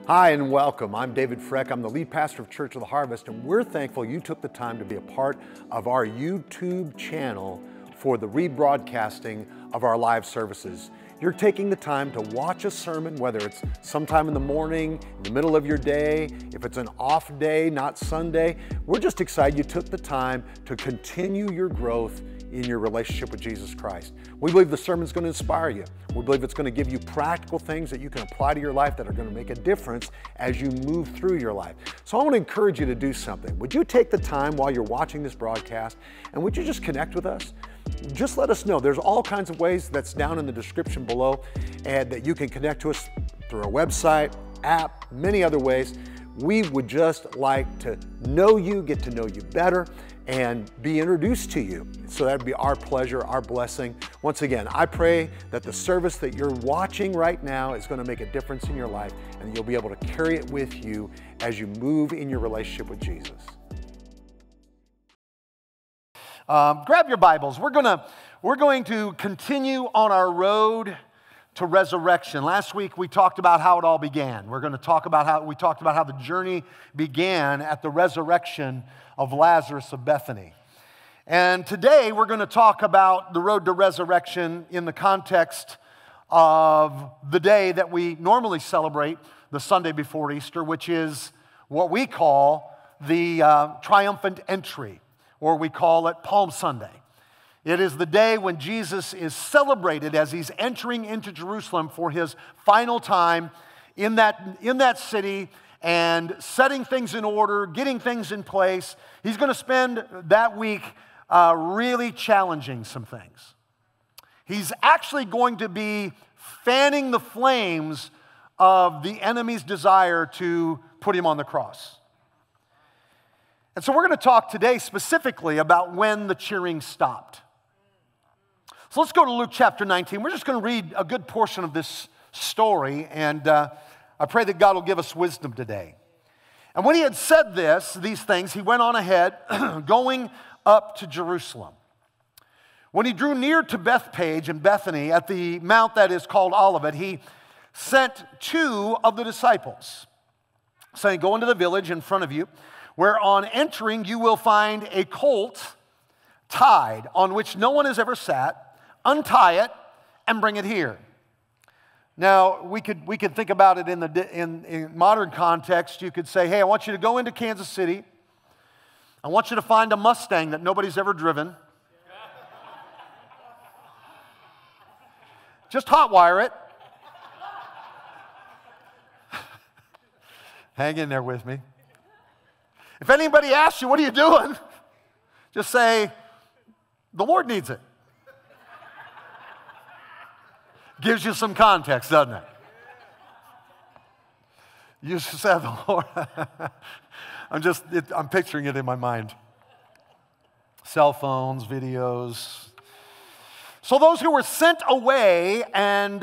Hi and welcome. I'm David Frech. I'm the lead pastor of Church of the Harvest, and we're thankful you took the time to be a part of our YouTube channel for the rebroadcasting of our live services. You're taking the time to watch a sermon, whether it's sometime in the morning, in the middle of your day, if it's an off day, not Sunday. We're just excited you took the time to continue your growth in your relationship with Jesus Christ. We believe the sermon's going to inspire you. We believe it's going to give you practical things that you can apply to your life that are going to make a difference as you move through your life. So I want to encourage you to do something. Would you take the time while you're watching this broadcast, and would you just connect with us? Just let us know. There's all kinds of ways that's down in the description below, and that you can connect to us through our website, app, many other ways. We would just like to know you, get to know you better, and be introduced to you. So that'd be our pleasure, our blessing. Once again, I pray that the service that you're watching right now is going to make a difference in your life, and you'll be able to carry it with you as you move in your relationship with Jesus. Grab your Bibles. We're going to continue on our road to resurrection. Last week we talked about how it all began. We're going to talk about how the journey began at the resurrection of Lazarus of Bethany. And today we're going to talk about the road to resurrection in the context of the day that we normally celebrate, the Sunday before Easter, which is what we call the triumphant entry, or we call it Palm Sunday. It is the day when Jesus is celebrated as he's entering into Jerusalem for his final time in that city and setting things in order, getting things in place. He's going to spend that week really challenging some things. He's actually going to be fanning the flames of the enemy's desire to put him on the cross. And so we're going to talk today specifically about when the cheering stopped. So let's go to Luke chapter 19. We're just going to read a good portion of this story, and I pray that God will give us wisdom today. And when he had said these things, he went on ahead, going up to Jerusalem. When he drew near to Bethpage and Bethany at the mount that is called Olivet, he sent two of the disciples, saying, "Go into the village in front of you, where on entering you will find a colt tied, on which no one has ever sat. Untie it and bring it here." Now, we could think about it in modern context. You could say, "Hey, I want you to go into Kansas City. I want you to find a Mustang that nobody's ever driven. Just hotwire it." Hang in there with me. If anybody asks you, "What are you doing?" just say, "The Lord needs it." Gives you some context, doesn't it? You just said the Lord. I'm picturing it in my mind. Cell phones, videos. So those who were sent away and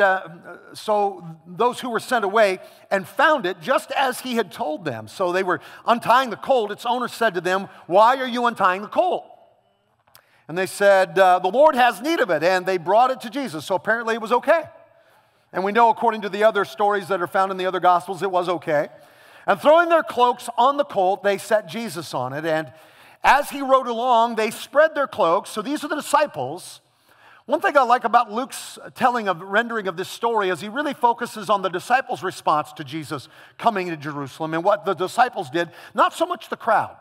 found it just as he had told them. So they were untying the colt. Its owner said to them, "Why are you untying the colt?" And they said, "The Lord has need of it." And they brought it to Jesus. So apparently it was okay. And we know, according to the other stories that are found in the other Gospels, it was okay. And throwing their cloaks on the colt, they set Jesus on it. And as he rode along, they spread their cloaks. So these are the disciples. One thing I like about Luke's rendering of this story is he really focuses on the disciples' response to Jesus coming to Jerusalem and what the disciples did, not so much the crowd.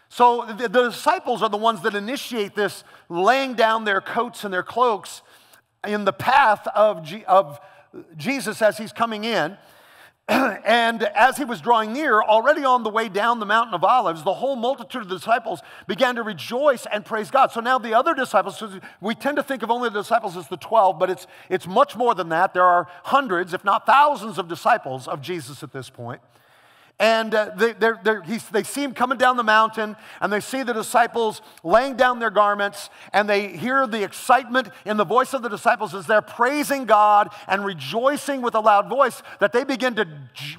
So the disciples are the ones that initiate this laying down their coats and their cloaks in the path of Jesus as he's coming in. And as he was drawing near, already on the way down the Mountain of Olives, the whole multitude of the disciples began to rejoice and praise God. So now the other disciples, we tend to think of only the disciples as the 12, but it's much more than that. There are hundreds, if not thousands, of disciples of Jesus at this point. And they see him coming down the mountain, and they see the disciples laying down their garments, and they hear the excitement in the voice of the disciples as they're praising God and rejoicing with a loud voice, that they begin to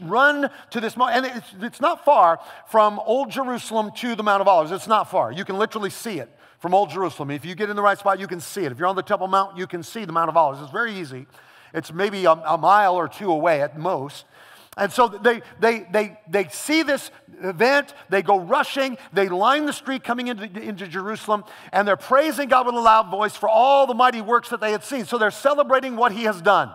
run to this mountain. And it's not far from Old Jerusalem to the Mount of Olives. It's not far. You can literally see it from Old Jerusalem. If you get in the right spot, you can see it. If you're on the Temple Mount, you can see the Mount of Olives. It's very easy. It's maybe a mile or two away at most. And so they see this event, they go rushing, they line the street coming into Jerusalem, and they're praising God with a loud voice for all the mighty works that they had seen. So they're celebrating what he has done,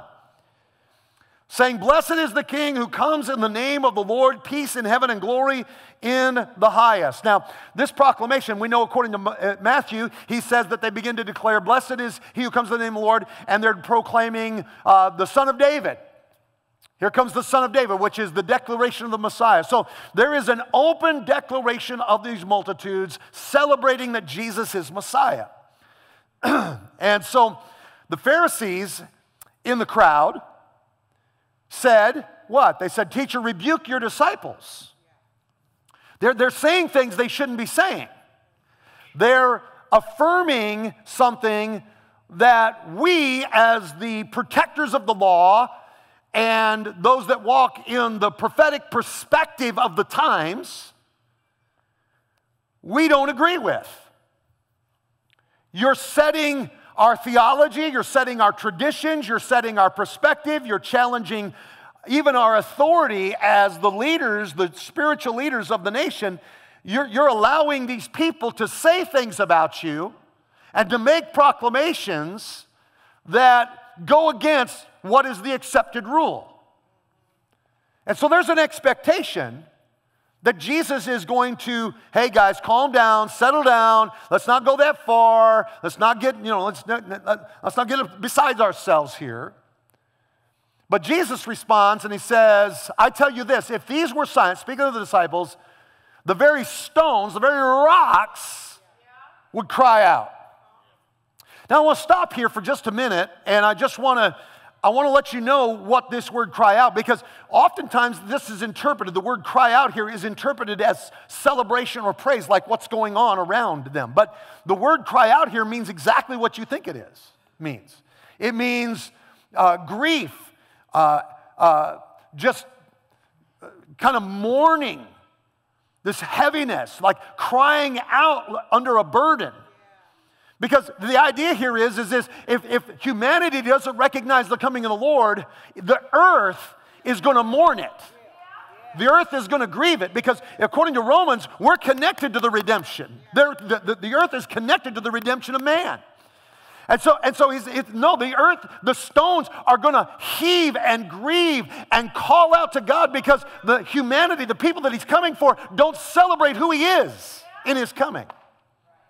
saying, "Blessed is the King who comes in the name of the Lord, peace in heaven and glory in the highest." Now, this proclamation, we know according to Matthew, he says that they begin to declare, "Blessed is he who comes in the name of the Lord," and they're proclaiming the Son of David. Here comes the Son of David, which is the declaration of the Messiah. So there is an open declaration of these multitudes celebrating that Jesus is Messiah. And so the Pharisees in the crowd said, what? They said, "Teacher, rebuke your disciples." They're saying things they shouldn't be saying. They're affirming something that we, as the protectors of the law and those that walk in the prophetic perspective of the times, we don't agree with. You're setting our theology, you're setting our traditions, you're setting our perspective, you're challenging even our authority as the leaders, the spiritual leaders of the nation. You're allowing these people to say things about you and to make proclamations that go against what is the accepted rule. And so there's an expectation that Jesus is going to, "Hey guys, calm down, settle down, let's not go that far, let's not get, let's not get besides ourselves here." But Jesus responds and he says, "I tell you this, if these were signs," speaking of the disciples, "the very stones, the very rocks would cry out." Now I want to stop here for just a minute, and I want to let you know what this word "cry out," because oftentimes this is interpreted, the word "cry out" here is interpreted as celebration or praise, like what's going on around them. But the word "cry out" here means exactly what you think it means. It means grief, just kind of mourning, this heaviness, like crying out under a burden. Because the idea here is this: if humanity doesn't recognize the coming of the Lord, the earth is going to mourn it. The earth is going to grieve it, because according to Romans, we're connected to the redemption. The earth is connected to the redemption of man. And so the earth, the stones are going to heave and grieve and call out to God, because the humanity, the people that he's coming for, don't celebrate who he is in his coming.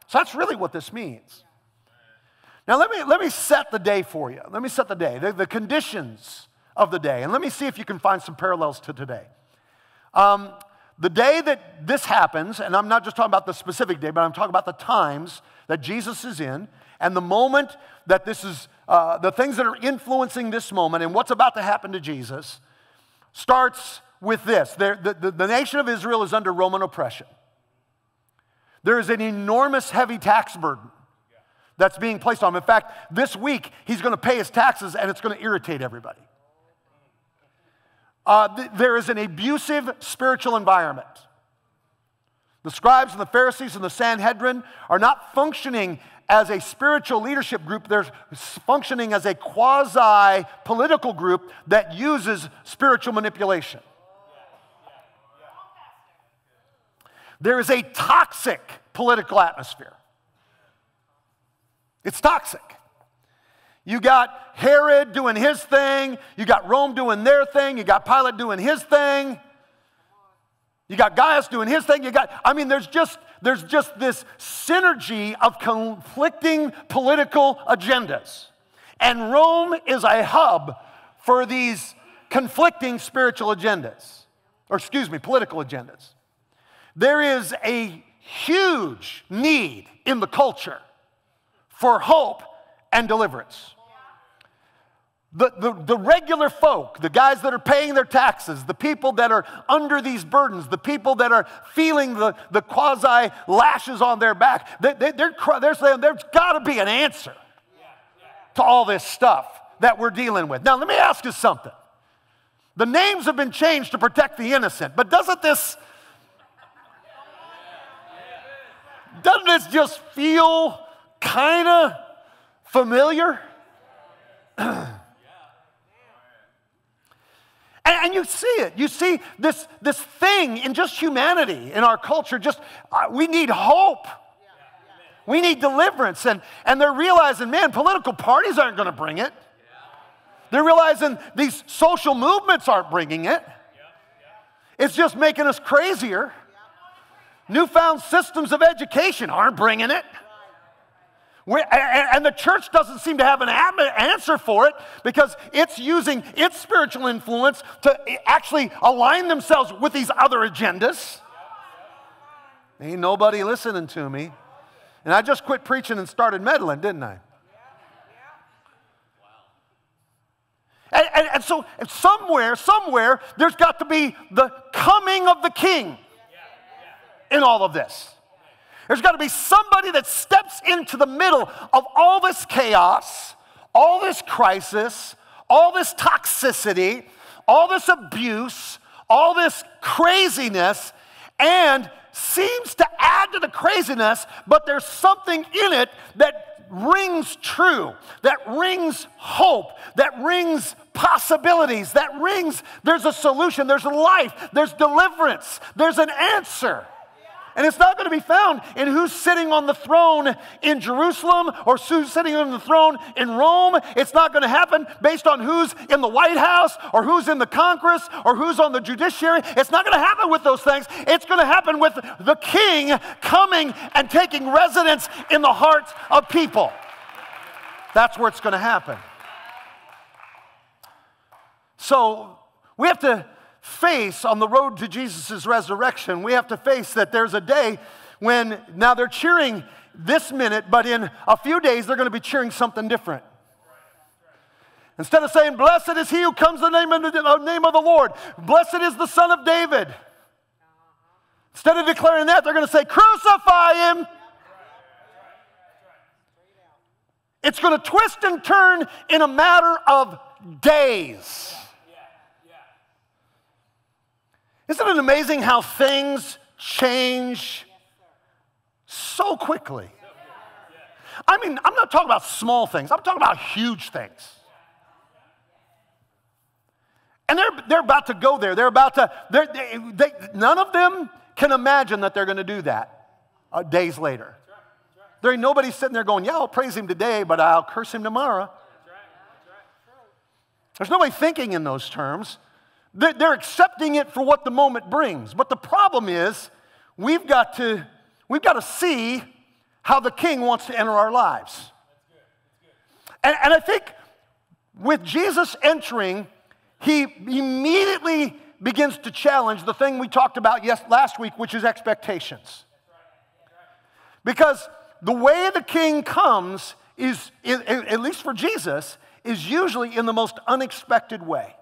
So that's really what this means. Now let me set the day for you. Let me set the day, the conditions of the day, and let me see if you can find some parallels to today. The day that this happens, and I'm not just talking about the specific day, but I'm talking about the times that Jesus is in, and the moment that this is, the things that are influencing this moment and what's about to happen to Jesus, starts with this. The nation of Israel is under Roman oppression. There is an enormous heavy tax burden that's being placed on him. In fact, this week, he's going to pay his taxes, and it's going to irritate everybody. There is an abusive spiritual environment. The scribes and the Pharisees and the Sanhedrin are not functioning as a spiritual leadership group. They're functioning as a quasi-political group that uses spiritual manipulation. There is a toxic political atmosphere. It's toxic. You got Herod doing his thing. You got Rome doing their thing. You got Pilate doing his thing. You got Gaius doing his thing. There's just this synergy of conflicting political agendas. And Rome is a hub for these conflicting spiritual agendas. Political agendas. There is a huge need in the culture for hope and deliverance. The regular folk, the guys that are paying their taxes, the people that are under these burdens, the people that are feeling the quasi lashes on their back, they're saying there's got to be an answer to all this stuff that we're dealing with. Now, let me ask you something. The names have been changed to protect the innocent, but doesn't this just feel kind of familiar? And you see it. You see this thing in just humanity, in our culture, we need hope. We need deliverance. And they're realizing, man, political parties aren't going to bring it. They're realizing these social movements aren't bringing it. It's just making us crazier. Newfound systems of education aren't bringing it. And the church doesn't seem to have an answer for it because it's using its spiritual influence to actually align themselves with these other agendas. Ain't nobody listening to me. And I just quit preaching and started meddling, didn't I? And so somewhere, there's got to be the coming of the King in all of this. There's got to be somebody that steps into the middle of all this chaos, all this crisis, all this toxicity, all this abuse, all this craziness, and seems to add to the craziness, but there's something in it that rings true, that rings hope, that rings possibilities, that rings there's a solution, there's life, there's deliverance, there's an answer. And it's not going to be found in who's sitting on the throne in Jerusalem or who's sitting on the throne in Rome. It's not going to happen based on who's in the White House or who's in the Congress or who's on the judiciary. It's not going to happen with those things. It's going to happen with the King coming and taking residence in the hearts of people. That's where it's going to happen. So we have to face on the road to Jesus' resurrection, we have to face that there's a day when, now they're cheering this minute, but in a few days they're going to be cheering something different. Instead of saying, blessed is he who comes in the name of the Lord, blessed is the Son of David. Instead of declaring that, they're going to say, crucify him. It's going to twist and turn in a matter of days. Isn't it amazing how things change so quickly? I mean, I'm not talking about small things. I'm talking about huge things. And they're about to go there. None of them can imagine that they're going to do that days later. There ain't nobody sitting there going, yeah, I'll praise him today, but I'll curse him tomorrow. There's nobody thinking in those terms. They're accepting it for what the moment brings. But the problem is, we've got to see how the King wants to enter our lives. And I think with Jesus entering, he immediately begins to challenge the thing we talked about last week, which is expectations. Because the way the King comes is, at least for Jesus, is usually in the most unexpected way.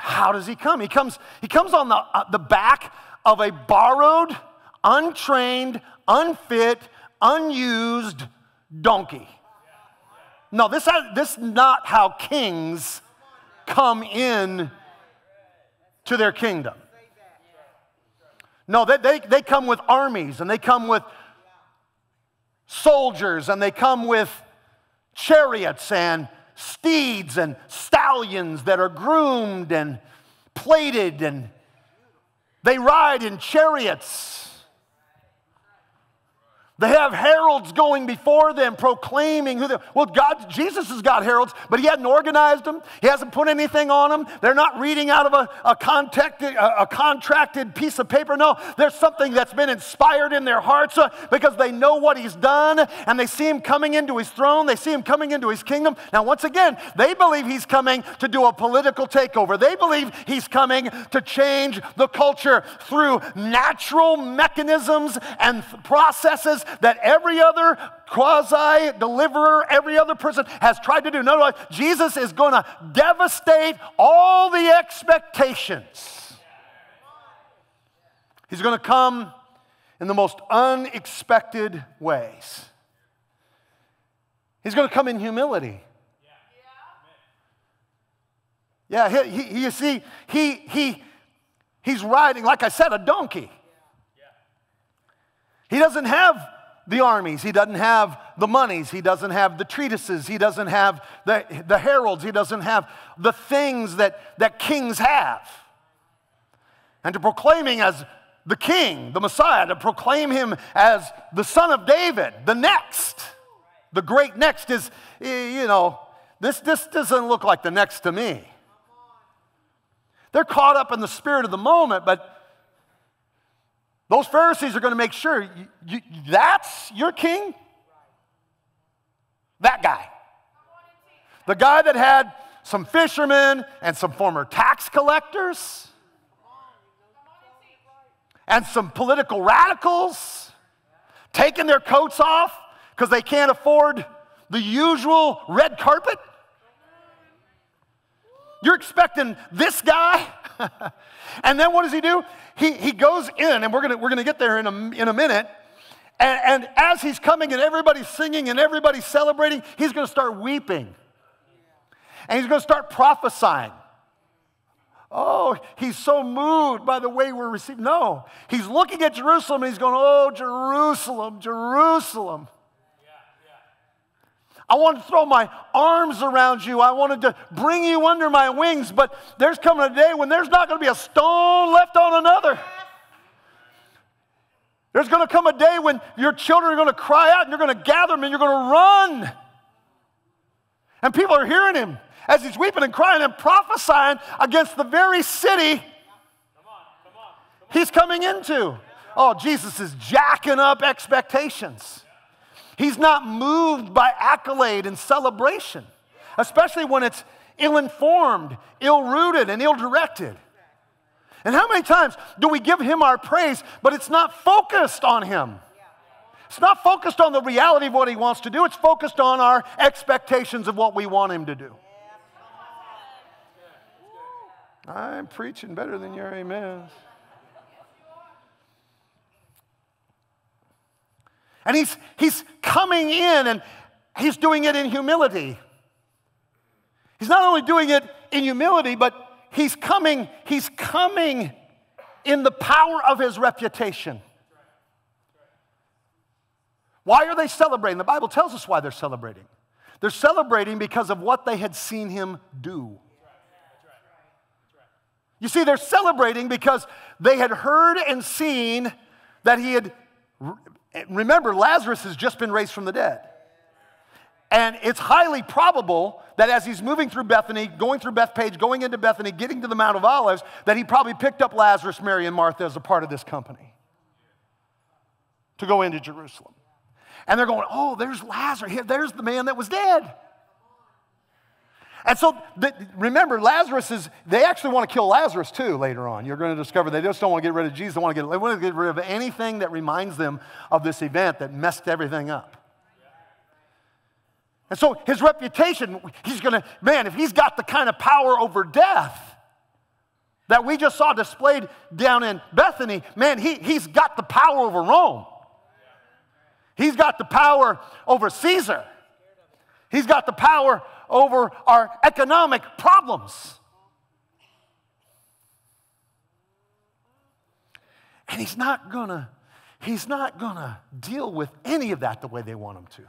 How does he come? He comes on the back of a borrowed, untrained, unfit, unused donkey. No, this is not how kings come in to their kingdom. No, they come with armies, and they come with soldiers, and they come with chariots and steeds and stallions that are groomed and plated, and they ride in chariots. They have heralds going before them proclaiming who they are. Well, Jesus has got heralds, but he hasn't organized them. He hasn't put anything on them. They're not reading out of a contracted piece of paper. No, there's something that's been inspired in their hearts because they know what he's done, and they see him coming into his throne. They see him coming into his kingdom. Now, once again, they believe he's coming to do a political takeover. They believe he's coming to change the culture through natural mechanisms and processes that every other quasi-deliverer, every other person has tried to do. No, Jesus is going to devastate all the expectations. He's going to come in the most unexpected ways. He's going to come in humility. Yeah, you see, he's riding, like I said, a donkey. He doesn't have the armies. He doesn't have the monies. He doesn't have the treatises. He doesn't have the heralds. He doesn't have the things that kings have. And to proclaim him as the king, the Messiah, to proclaim him as the son of David, the next, the great next is, this doesn't look like the next to me. They're caught up in the spirit of the moment, but those Pharisees are going to make sure, that's your king? That guy. The guy that had some fishermen and some former tax collectors and some political radicals taking their coats off because they can't afford the usual red carpet. You're expecting this guy? And then what does he do? He goes in, and we're gonna get there in a minute. And as he's coming and everybody's singing and everybody's celebrating, he's going to start weeping. And he's going to start prophesying. Oh, he's so moved by the way we're received. No, he's looking at Jerusalem and he's going, oh, Jerusalem, Jerusalem. I wanted to throw my arms around you. I wanted to bring you under my wings, but there's coming a day when there's not going to be a stone left on another. There's going to come a day when your children are going to cry out and you're going to gather them and you're going to run. And people are hearing him as he's weeping and crying and prophesying against the very city he's coming into. Oh, Jesus is jacking up expectations. He's not moved by accolade and celebration, especially when it's ill-informed, ill-rooted, and ill-directed. And how many times do we give him our praise, but it's not focused on him? It's not focused on the reality of what he wants to do. It's focused on our expectations of what we want him to do. I'm preaching better than your amens. And he's coming in and he's doing it in humility. He's not only doing it in humility, but he's coming in the power of his reputation. Why are they celebrating? The Bible tells us why they're celebrating. They're celebrating because of what they had seen him do. You see, they're celebrating because they had heard and seen that he had. Remember, Lazarus has just been raised from the dead. And it's highly probable that as he's moving through Bethany, going through Bethpage, going into Bethany, getting to the Mount of Olives, that he probably picked up Lazarus, Mary, and Martha as a part of this company to go into Jerusalem. And they're going, oh, there's Lazarus. Here, there's the man that was dead. And so, remember, they actually want to kill Lazarus too later on. You're going to discover they just don't want to get rid of Jesus. They want to get rid of anything that reminds them of this event that messed everything up. And so his reputation, if he's got the kind of power over death that we just saw displayed down in Bethany, man, he's got the power over Rome. He's got the power over Caesar. He's got the power over our economic problems. And he's not gonna deal with any of that the way they want him to.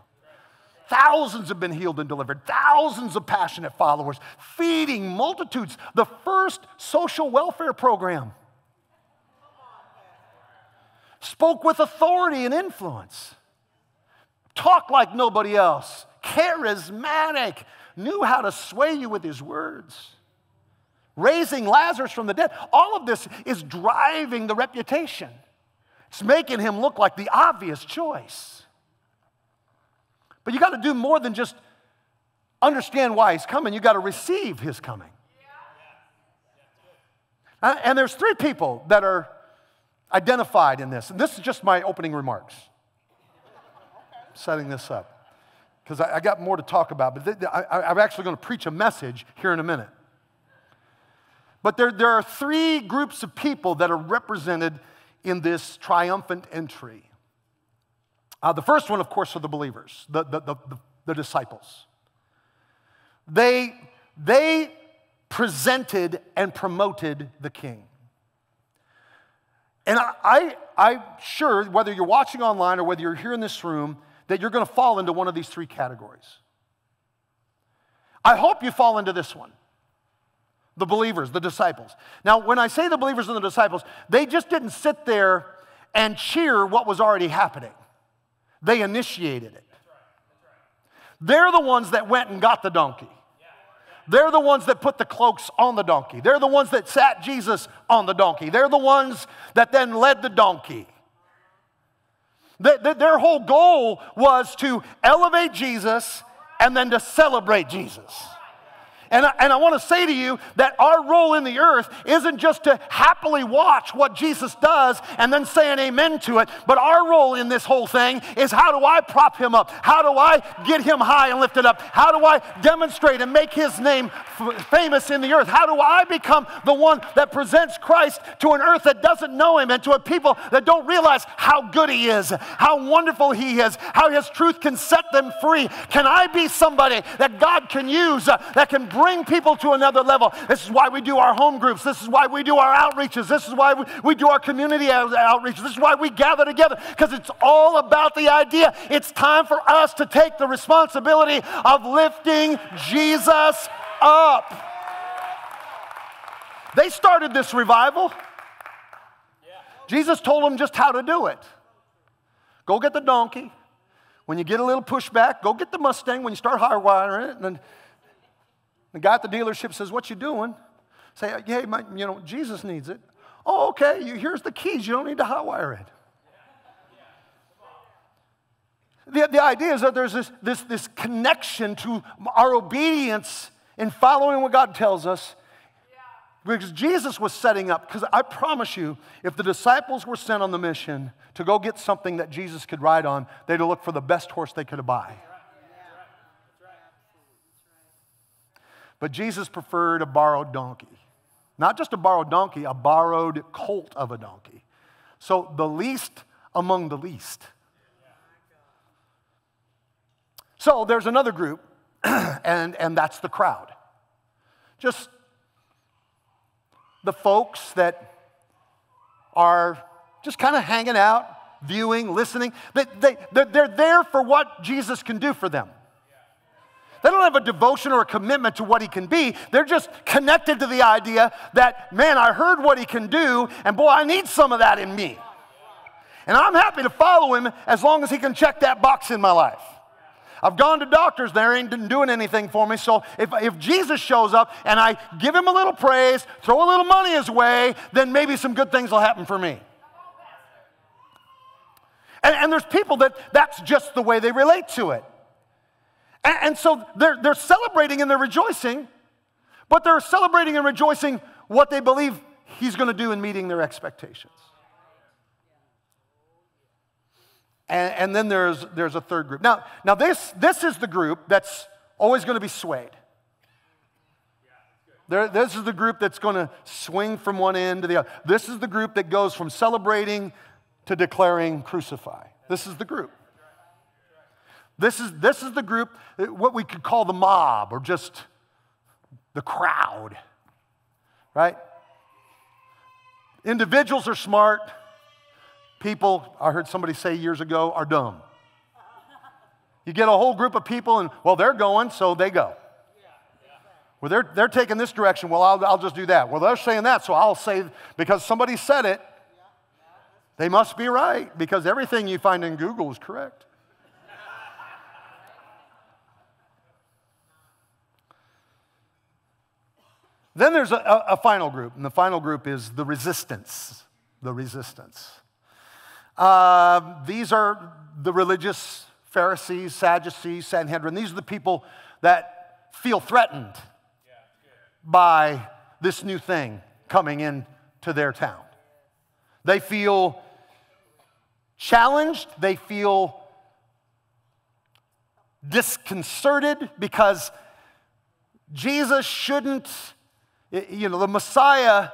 Thousands have been healed and delivered. Thousands of passionate followers, feeding multitudes. The first social welfare program. Spoke with authority and influence. Talked like nobody else. Charismatic. Knew how to sway you with his words. Raising Lazarus from the dead. All of this is driving the reputation. It's making him look like the obvious choice. But you got to do more than just understand why he's coming. You got to receive his coming. And there's three people that are identified in this. And this is just my opening remarks. Setting this up. Because I got more to talk about, but I'm actually going to preach a message here in a minute. But there are three groups of people that are represented in this triumphant entry. The first one, of course, are the believers, the disciples. They presented and promoted the king. And I'm sure, whether you're watching online or whether you're here in this room, that you're going to fall into one of these three categories. I hope you fall into this one. The believers, the disciples. Now, when I say the believers and the disciples, they just didn't sit there and cheer what was already happening. They initiated it. They're the ones that went and got the donkey. They're the ones that put the cloaks on the donkey. They're the ones that sat Jesus on the donkey. They're the ones that then led the donkey. Their whole goal was to elevate Jesus and then to celebrate Jesus. And I want to say to you that our role in the earth isn't just to happily watch what Jesus does and then say an amen to it, but our role in this whole thing is, how do I prop him up? How do I get him high and lifted up? How do I demonstrate and make his name famous in the earth? How do I become the one that presents Christ to an earth that doesn't know him and to a people that don't realize how good he is, how wonderful he is, how his truth can set them free? Can I be somebody that God can use, that can bring people to another level? This is why we do our home groups. This is why we do our outreaches. This is why we do our community outreaches. This is why we gather together, because it's all about the idea. It's time for us to take the responsibility of lifting Jesus up. They started this revival. Jesus told them just how to do it. Go get the donkey. When you get a little pushback, go get the Mustang. When you start hardwiring it, and then the guy at the dealership says, "What you doing?" Say, "Hey, Jesus needs it." "Oh, okay, here's the keys. You don't need to hotwire it." The idea is that there's this connection to our obedience in following what God tells us, because Jesus was setting up. Because I promise you, if the disciples were sent on the mission to go get something that Jesus could ride on, they'd look for the best horse they could buy. But Jesus preferred a borrowed donkey. Not just a borrowed donkey, a borrowed colt of a donkey. So the least among the least. So there's another group, and that's the crowd. Just the folks that are just kind of hanging out, viewing, listening. They're there for what Jesus can do for them. They don't have a devotion or a commitment to what he can be. They're just connected to the idea that, man, I heard what he can do, and boy, I need some of that in me. And I'm happy to follow him as long as he can check that box in my life. I've gone to doctors, they ain't doing anything for me, so if Jesus shows up and I give him a little praise, throw a little money his way, then maybe some good things will happen for me. And there's people that's just the way they relate to it. And so they're celebrating and they're rejoicing, but they're celebrating and rejoicing what they believe he's going to do in meeting their expectations. And then there's a third group. Now this is the group that's always going to be swayed. This is the group that's going to swing from one end to the other. This is the group that goes from celebrating to declaring crucify. This is the group. This is the group, what we could call the mob, or just the crowd, right? Individuals are smart. People, I heard somebody say years ago, are dumb. You get a whole group of people and, well, they're going, so they go. Well, they're taking this direction, well, I'll just do that. Well, they're saying that, so I'll say, because somebody said it, they must be right, because everything you find in Google is correct. Then there's a final group, and the final group is the resistance. The resistance. These are the religious Pharisees, Sadducees, Sanhedrin. These are the people that feel threatened by this new thing coming into their town. They feel challenged. They feel disconcerted because Jesus shouldn't, the Messiah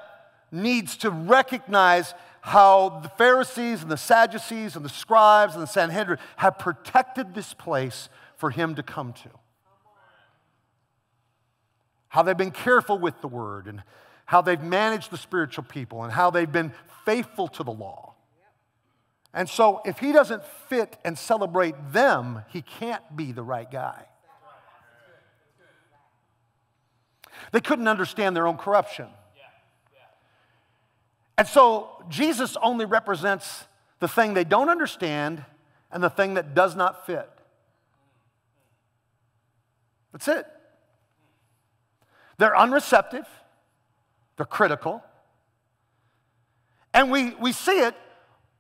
needs to recognize how the Pharisees and the Sadducees and the scribes and the Sanhedrin have protected this place for him to come to. how they've been careful with the word, and how they've managed the spiritual people, and how they've been faithful to the law. And so if he doesn't fit and celebrate them, he can't be the right guy. They couldn't understand their own corruption. And so Jesus only represents the thing they don't understand and the thing that does not fit. That's it. They're unreceptive. They're critical. And we see it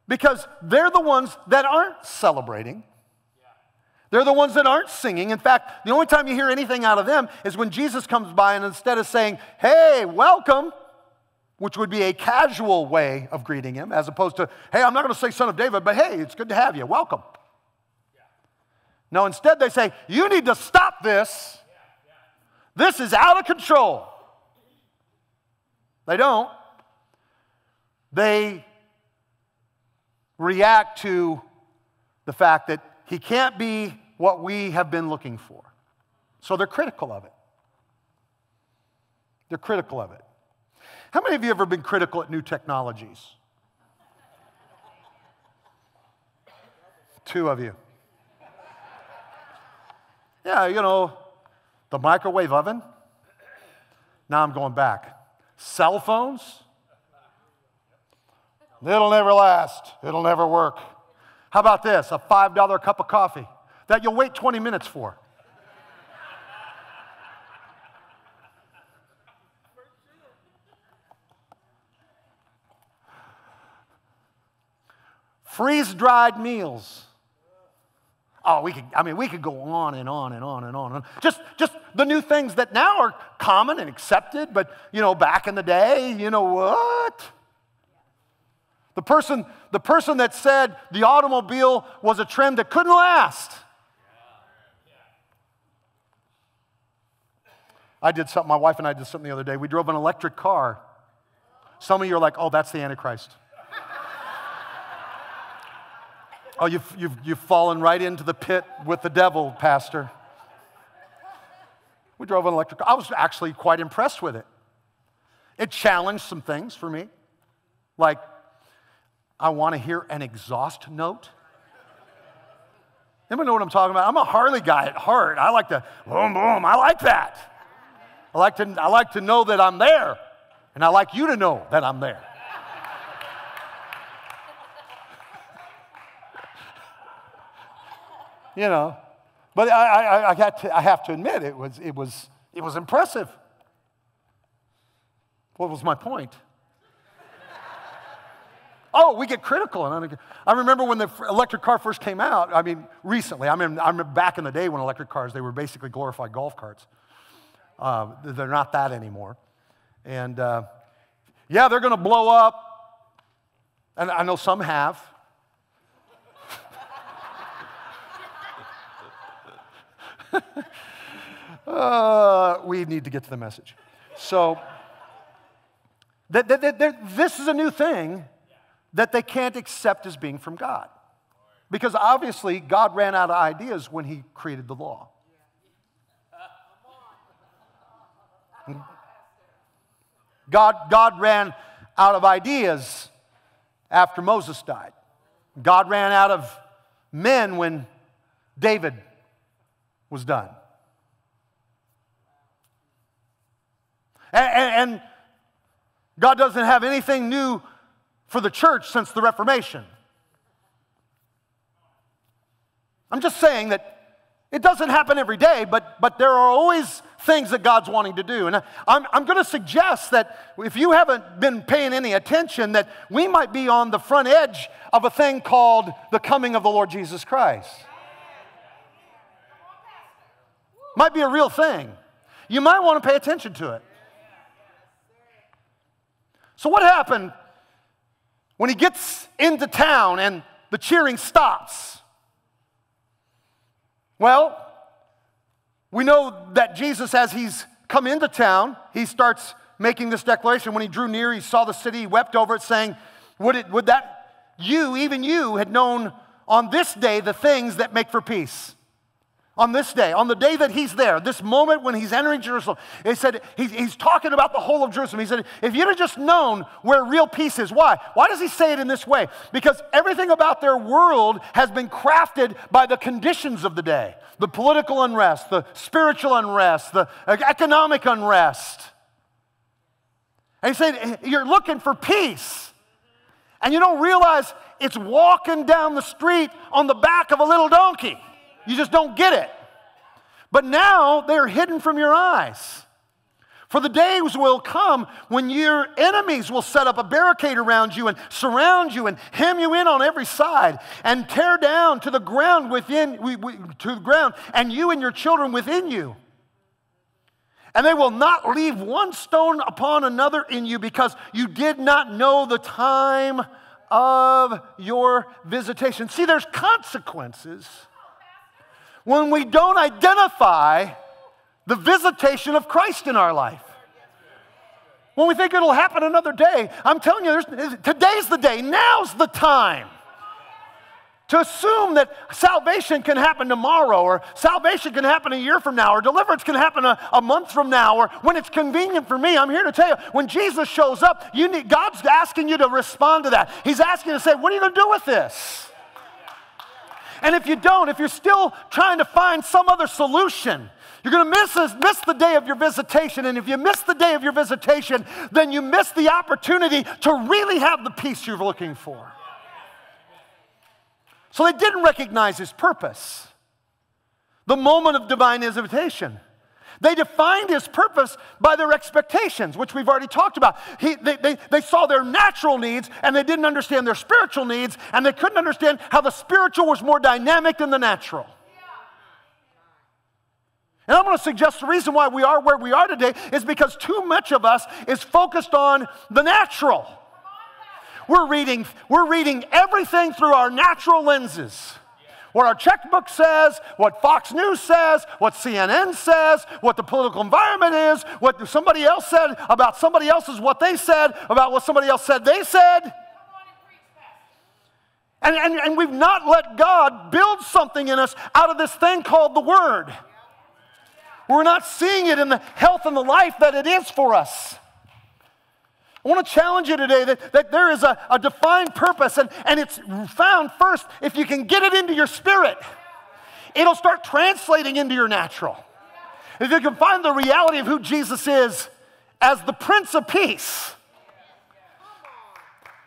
because they're the ones that aren't celebrating. They're the ones that aren't singing. In fact, the only time you hear anything out of them is when Jesus comes by, and instead of saying, hey, welcome, which would be a casual way of greeting him, as opposed to, hey, I'm not going to say son of David, but hey, it's good to have you. Welcome. No, instead they say, you need to stop this. This is out of control. They don't. They react to the fact that he can't be what we have been looking for. So they're critical of it. They're critical of it. How many of you have ever been critical at new technologies? 2 of you. Yeah, you know, the microwave oven. Now I'm going back. Cell phones. It'll never last. It'll never work. How about this? A $5 cup of coffee that you'll wait 20 minutes for. Freeze-dried meals. Oh, we could go on and on and on and on. Just the new things that now are common and accepted, but, you know, back in the day, you know what? The person that said the automobile was a trend that couldn't last. My wife and I did something the other day. We drove an electric car. Some of you are like, oh, that's the Antichrist. Oh, you've fallen right into the pit with the devil, Pastor. We drove an electric car. I was actually quite impressed with it. It challenged some things for me. Like, I want to hear an exhaust note. Anybody know what I'm talking about? I'm a Harley guy at heart. I like to boom, boom. I like that. I like to know that I'm there. And I like you to know that I'm there. You know, but I have to admit it was impressive. What was my point? Oh, we get critical. And I remember when the electric car first came out. I mean, recently. I remember back in the day when electric cars, they were basically glorified golf carts. They're not that anymore. And yeah, they're going to blow up. And I know some have. We need to get to the message. So, this is a new thing that they can't accept as being from God. Because obviously, God ran out of ideas when he created the law. God ran out of ideas after Moses died. God ran out of men when David was done. And God doesn't have anything new for the church since the Reformation. I'm just saying that it doesn't happen every day, but there are always things that God's wanting to do. And I'm going to suggest that if you haven't been paying any attention, that we might be on the front edge of a thing called the coming of the Lord Jesus Christ. Might be a real thing. You might want to pay attention to it. So what happened when he gets into town and the cheering stops? Well, we know that Jesus, as he's come into town, he starts making this declaration. When he drew near, he saw the city, he wept over it, saying, would that you, even you, had known on this day the things that make for peace. On this day, on the day that he's there, this moment when he's entering Jerusalem, he said, he's talking about the whole of Jerusalem. He said, if you'd have just known where real peace is, why? Why does he say it in this way? Because everything about their world has been crafted by the conditions of the day. The political unrest, the spiritual unrest, the economic unrest. And he said, you're looking for peace. And you don't realize it's walking down the street on the back of a little donkey. You just don't get it. But now they're hidden from your eyes. For the days will come when your enemies will set up a barricade around you and surround you and hem you in on every side and tear down to the ground and you and your children within you. And they will not leave one stone upon another in you because you did not know the time of your visitation. See, there's consequences when we don't identify the visitation of Christ in our life. When we think it'll happen another day, I'm telling you, today's the day, now's the time. To assume that salvation can happen tomorrow, or salvation can happen a year from now, or deliverance can happen a month from now, or when it's convenient for me. I'm here to tell you, when Jesus shows up, God's asking you to respond to that. He's asking you to say, what are you going to do with this? And if you don't, if you're still trying to find some other solution, you're going to miss the day of your visitation. And if you miss the day of your visitation, then you miss the opportunity to really have the peace you're looking for. So they didn't recognize his purpose. The moment of divine invitation. They defined his purpose by their expectations, which we've already talked about. They saw their natural needs, and they didn't understand their spiritual needs, and they couldn't understand how the spiritual was more dynamic than the natural. And I'm going to suggest the reason why we are where we are today is because too much of us is focused on the natural. We're reading everything through our natural lenses. What our checkbook says, what Fox News says, what CNN says, what the political environment is, what somebody else said about somebody else's what they said, about what somebody else said they said. And we've not let God build something in us out of this thing called the Word. We're not seeing it in the health and the life that it is for us. I want to challenge you today that there is a defined purpose, and it's found first if you can get it into your spirit. It'll start translating into your natural. If you can find the reality of who Jesus is as the Prince of Peace,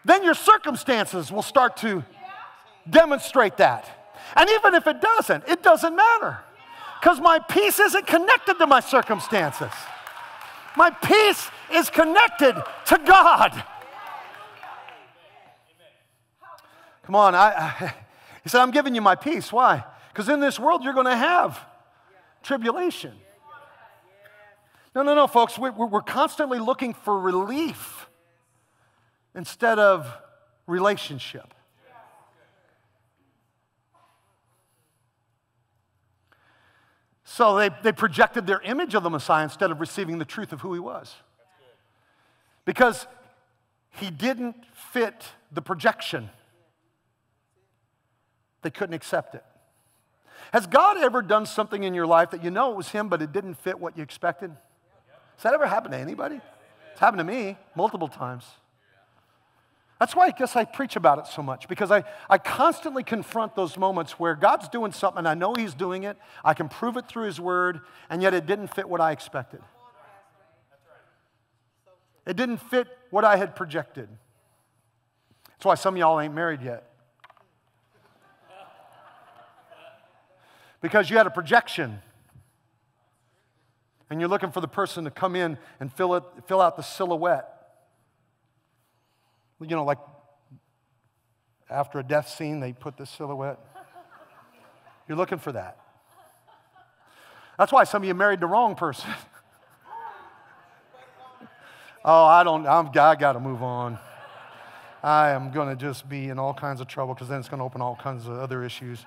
then your circumstances will start to demonstrate that. And even if it doesn't matter. Because my peace isn't connected to my circumstances. My peace is connected to God. Come on, he said, I'm giving you my peace. Why? Because in this world you're going to have tribulation. No, folks, we're constantly looking for relief instead of relationship. So they projected their image of the Messiah instead of receiving the truth of who he was. Because he didn't fit the projection. They couldn't accept it. Has God ever done something in your life that you know it was him, but it didn't fit what you expected? Has that ever happened to anybody? It's happened to me multiple times. That's why I guess I preach about it so much, because I constantly confront those moments where God's doing something, and I know he's doing it, I can prove it through his word, and yet it didn't fit what I expected. It didn't fit what I had projected. That's why some of y'all ain't married yet. Because you had a projection, and you're looking for the person to come in and fill out the silhouette. You know, like after a death scene, they put this silhouette. You're looking for that. That's why some of you married the wrong person. Oh, I got to move on. I am going to just be in all kinds of trouble because then it's going to open all kinds of other issues.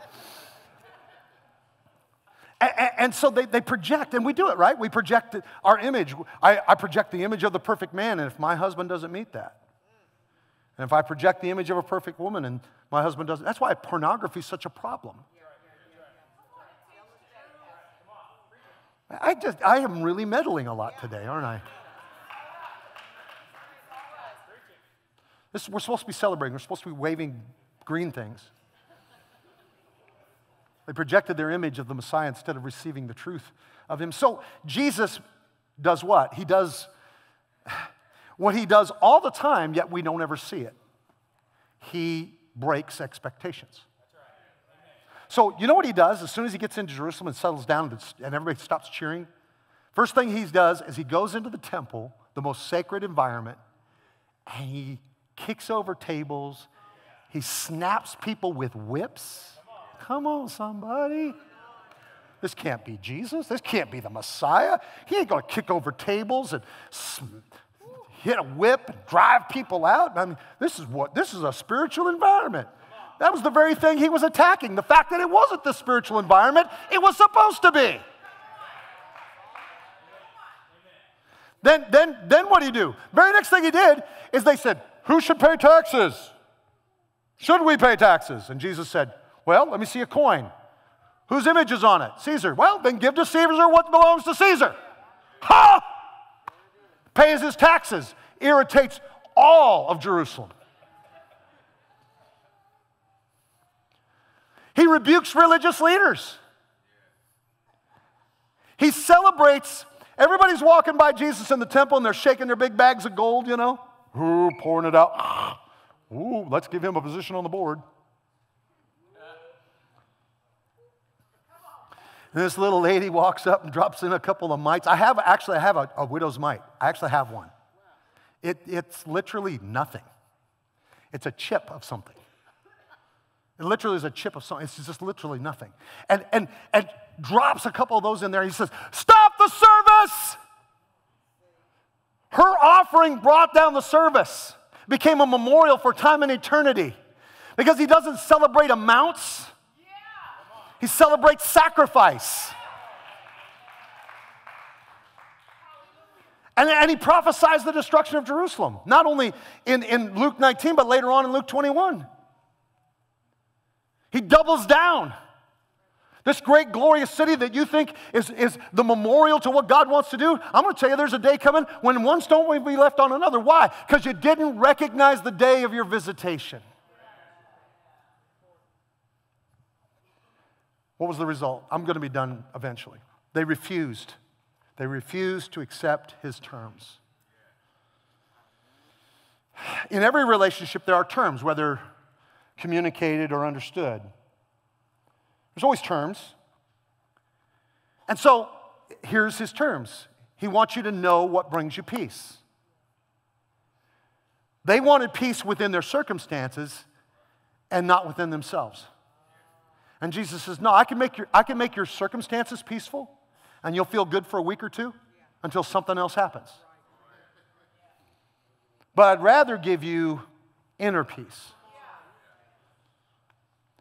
And so they project, and we do it, right? We project our image. I project the image of the perfect man, and if my husband doesn't meet that, and if I project the image of a perfect woman and my husband doesn't, that's why pornography is such a problem. I am really meddling a lot today, aren't I? We're supposed to be celebrating. We're supposed to be waving green things. They projected their image of the Messiah instead of receiving the truth of him. So Jesus does what? He does what he does all the time, yet we don't ever see it. He breaks expectations. So you know what he does? As soon as he gets into Jerusalem and settles down and everybody stops cheering, first thing he does is he goes into the temple, the most sacred environment, and he kicks over tables. He snaps people with whips. Come on, somebody. This can't be Jesus. This can't be the Messiah. He ain't going to kick over tables and hit a whip and drive people out. I mean, this is a spiritual environment. That was the very thing he was attacking. The fact that it wasn't the spiritual environment it was supposed to be. Then what did he do? Very next thing he did is they said, who should pay taxes? Should we pay taxes? And Jesus said, well, let me see a coin. Whose image is on it? Caesar. Well, then give to Caesar what belongs to Caesar. Ha! Pays his taxes. Irritates all of Jerusalem. He rebukes religious leaders. He celebrates. Everybody's walking by Jesus in the temple and they're shaking their big bags of gold, you know. Ooh, pouring it out. Ooh, let's give him a position on the board. And this little lady walks up and drops in a couple of mites. I have a widow's mite. I actually have one. It's literally nothing. It's a chip of something. It literally is a chip of something. It's just literally nothing. And drops a couple of those in there. He says, stop the service! Her offering brought down the service. Became a memorial for time and eternity. Because he doesn't celebrate amounts. He celebrates sacrifice. And he prophesies the destruction of Jerusalem. Not only in Luke 19, but later on in Luke 21. He doubles down. This great, glorious city that you think is the memorial to what God wants to do, I'm going to tell you there's a day coming when one stone will be left on another. Why? Because you didn't recognize the day of your visitation. What was the result? I'm going to be done eventually. They refused. They refused to accept his terms. In every relationship, there are terms, whether communicated or understood. There's always terms. And so, here's his terms. He wants you to know what brings you peace. They wanted peace within their circumstances and not within themselves. And Jesus says, no, I can make your circumstances peaceful, and you'll feel good for a week or two until something else happens. But I'd rather give you inner peace.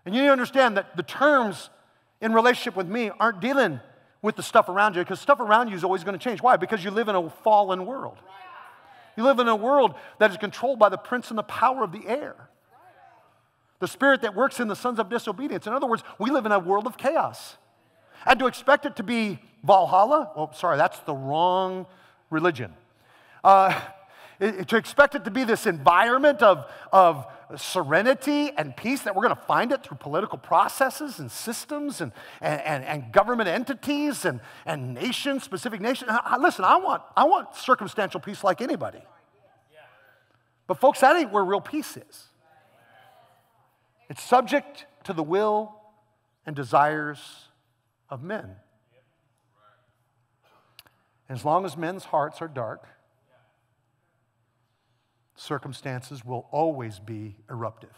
And you need to understand that the terms in relationship with me aren't dealing with the stuff around you, because stuff around you is always going to change. Why? Because you live in a fallen world. You live in a world that is controlled by the prince and the power of the air. The spirit that works in the sons of disobedience. In other words, we live in a world of chaos. And to expect it to be Valhalla, oh, sorry, that's the wrong religion. To expect it to be this environment of serenity and peace, that we're going to find it through political processes and systems and government entities and nations, specific nations. Listen, I want circumstantial peace like anybody. But folks, that ain't where real peace is. It's subject to the will and desires of men. And as long as men's hearts are dark, circumstances will always be eruptive.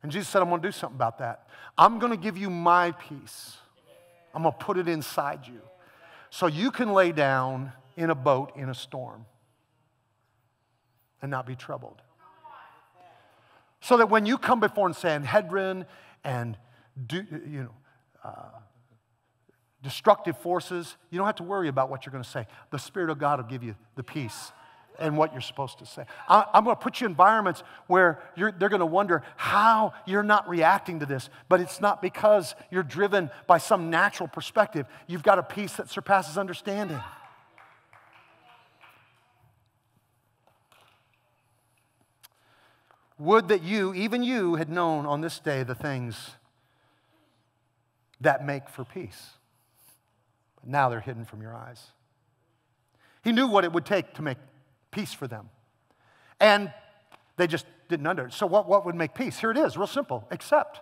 And Jesus said, I'm going to do something about that. I'm going to give you my peace. I'm going to put it inside you so you can lay down in a boat in a storm and not be troubled. So that when you come before Sanhedrin and destructive forces, you don't have to worry about what you're going to say. The Spirit of God will give you the peace and what you're supposed to say. I'm going to put you in environments where they're going to wonder how you're not reacting to this, but it's not because you're driven by some natural perspective. You've got a peace that surpasses understanding. Would that you, even you, had known on this day the things that make for peace. But now they're hidden from your eyes. He knew what it would take to make peace for them. And they just didn't understand. So what would make peace? Here it is, real simple. Accept.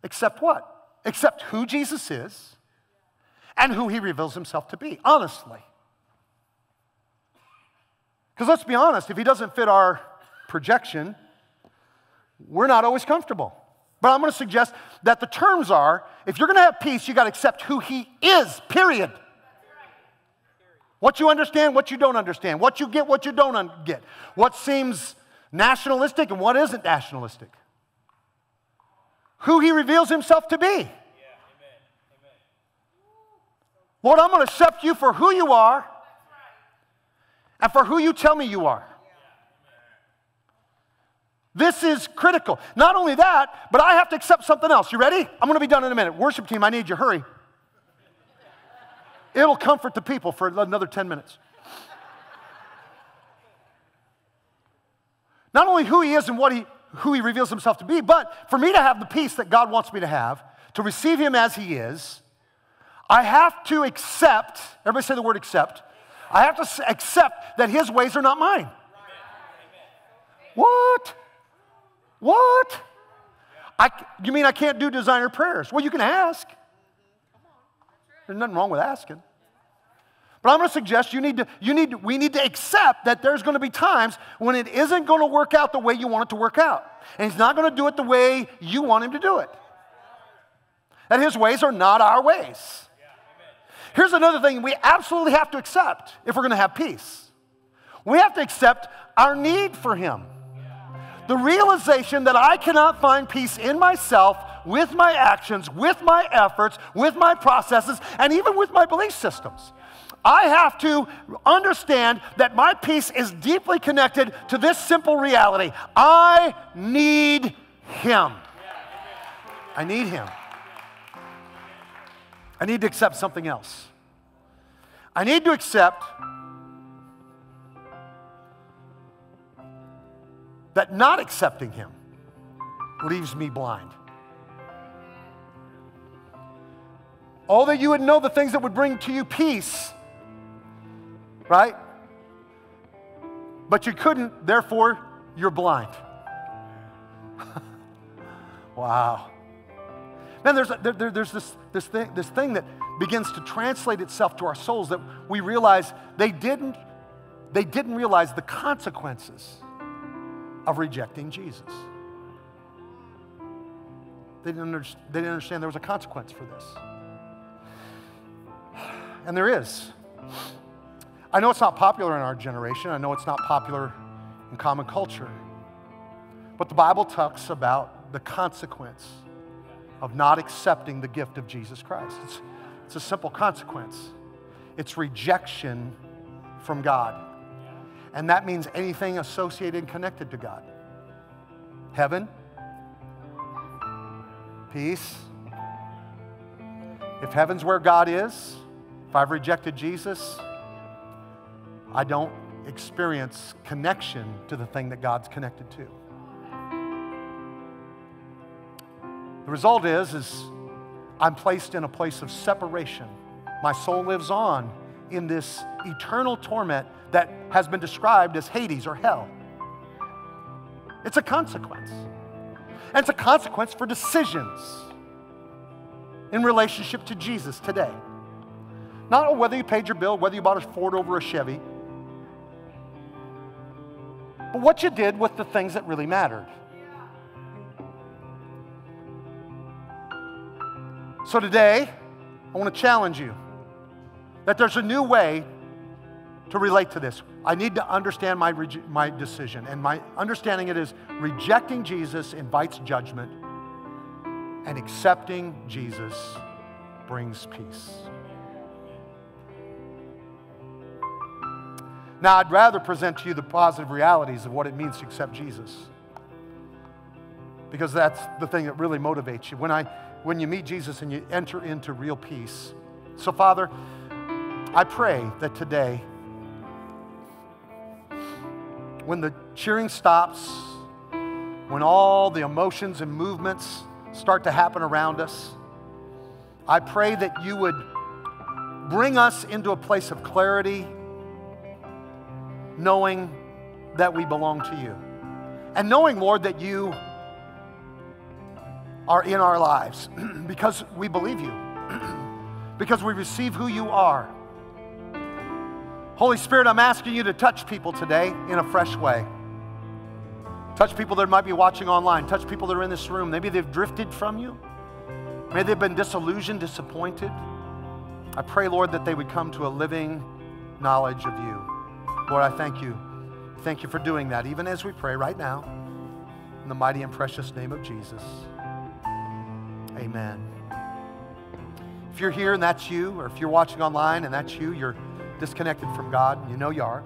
Accept what? Accept who Jesus is and who he reveals himself to be, honestly. Because let's be honest, if he doesn't fit our projection, we're not always comfortable. But I'm going to suggest that the terms are, if you're going to have peace, you got to accept who he is, period. What you understand, what you don't understand. What you get, what you don't get. What seems nationalistic and what isn't nationalistic. Who he reveals himself to be. Yeah, amen. Lord, I'm going to accept you for who you are and for who you tell me you are. This is critical. Not only that, but I have to accept something else. You ready? I'm going to be done in a minute. Worship team, I need you. Hurry. It'll comfort the people for another 10 minutes. Not only who he is and who he reveals himself to be, but for me to have the peace that God wants me to have, to receive him as he is, I have to accept, everybody say the word accept. I have to accept that his ways are not mine. What? What? You mean I can't do designer prayers? Well, you can ask. There's nothing wrong with asking. But I'm going to suggest we need to accept that there's going to be times when it isn't going to work out the way you want it to work out. And he's not going to do it the way you want him to do it. That his ways are not our ways. Here's another thing we absolutely have to accept if we're going to have peace. We have to accept our need for him. The realization that I cannot find peace in myself, with my actions, with my efforts, with my processes, and even with my belief systems. I have to understand that my peace is deeply connected to this simple reality. I need him. I need him. I need to accept something else. I need to accept that not accepting him leaves me blind. Oh, that you would know the things that would bring to you peace, right? But you couldn't, therefore you're blind. Wow. Man, there's this thing that begins to translate itself to our souls that we realize they didn't realize the consequences of rejecting Jesus. They didn't understand there was a consequence for this. And there is. I know it's not popular in our generation. I know it's not popular in common culture. But the Bible talks about the consequence of not accepting the gift of Jesus Christ. It's a simple consequence. It's rejection from God. And that means anything associated and connected to God. Heaven, peace. If heaven's where God is, if I've rejected Jesus, I don't experience connection to the thing that God's connected to. The result is I'm placed in a place of separation. My soul lives on in this eternal torment that has been described as Hades or hell. It's a consequence. And it's a consequence for decisions in relationship to Jesus today. Not whether you paid your bill, whether you bought a Ford over a Chevy, but what you did with the things that really mattered. So today, I want to challenge you that there's a new way to relate to this. I need to understand my decision, and my understanding it is rejecting Jesus invites judgment, and accepting Jesus brings peace. Now, I'd rather present to you the positive realities of what it means to accept Jesus, because that's the thing that really motivates you. When you meet Jesus and you enter into real peace. So, Father, I pray that today, when the cheering stops, when all the emotions and movements start to happen around us, I pray that you would bring us into a place of clarity, knowing that we belong to you. And knowing, Lord, that you are in our lives because we believe you, because we receive who you are. Holy Spirit, I'm asking you to touch people today in a fresh way. Touch people that might be watching online. Touch people that are in this room. Maybe they've drifted from you. Maybe they've been disillusioned, disappointed. I pray, Lord, that they would come to a living knowledge of you. Lord, I thank you. Thank you for doing that, even as we pray right now. In the mighty and precious name of Jesus. Amen. If you're here and that's you, or if you're watching online and that's you, you're disconnected from God, and you know you are.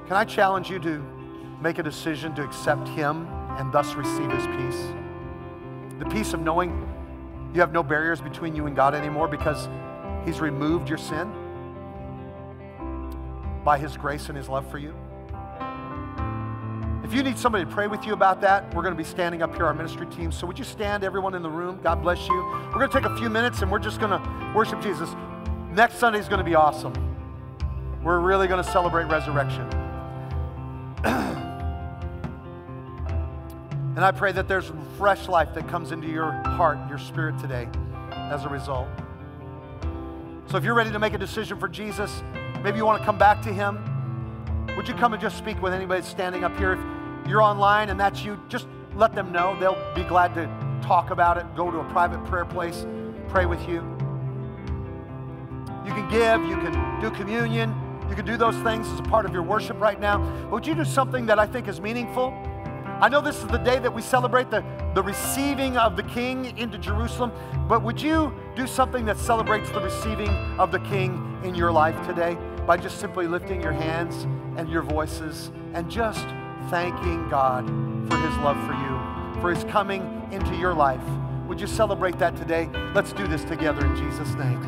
Can I challenge you to make a decision to accept Him and thus receive His peace? The peace of knowing you have no barriers between you and God anymore because He's removed your sin by His grace and His love for you. If you need somebody to pray with you about that, we're going to be standing up here, our ministry team. So would you stand, everyone in the room? God bless you. We're going to take a few minutes and we're just going to worship Jesus. Next Sunday is going to be awesome. We're really going to celebrate resurrection. And I pray that there's fresh life that comes into your heart, your spirit today as a result. So if you're ready to make a decision for Jesus, maybe you want to come back to Him, would you come and just speak with anybody standing up here? If you're online and that's you, just let them know. They'll be glad to talk about it, go to a private prayer place, pray with you. You can give, you can do communion, you can do those things as a part of your worship right now. But would you do something that I think is meaningful? I know this is the day that we celebrate the receiving of the King into Jerusalem, but would you do something that celebrates the receiving of the King in your life today by just simply lifting your hands and your voices and just thanking God for His love for you, for His coming into your life? Would you celebrate that today? Let's do this together in Jesus' name.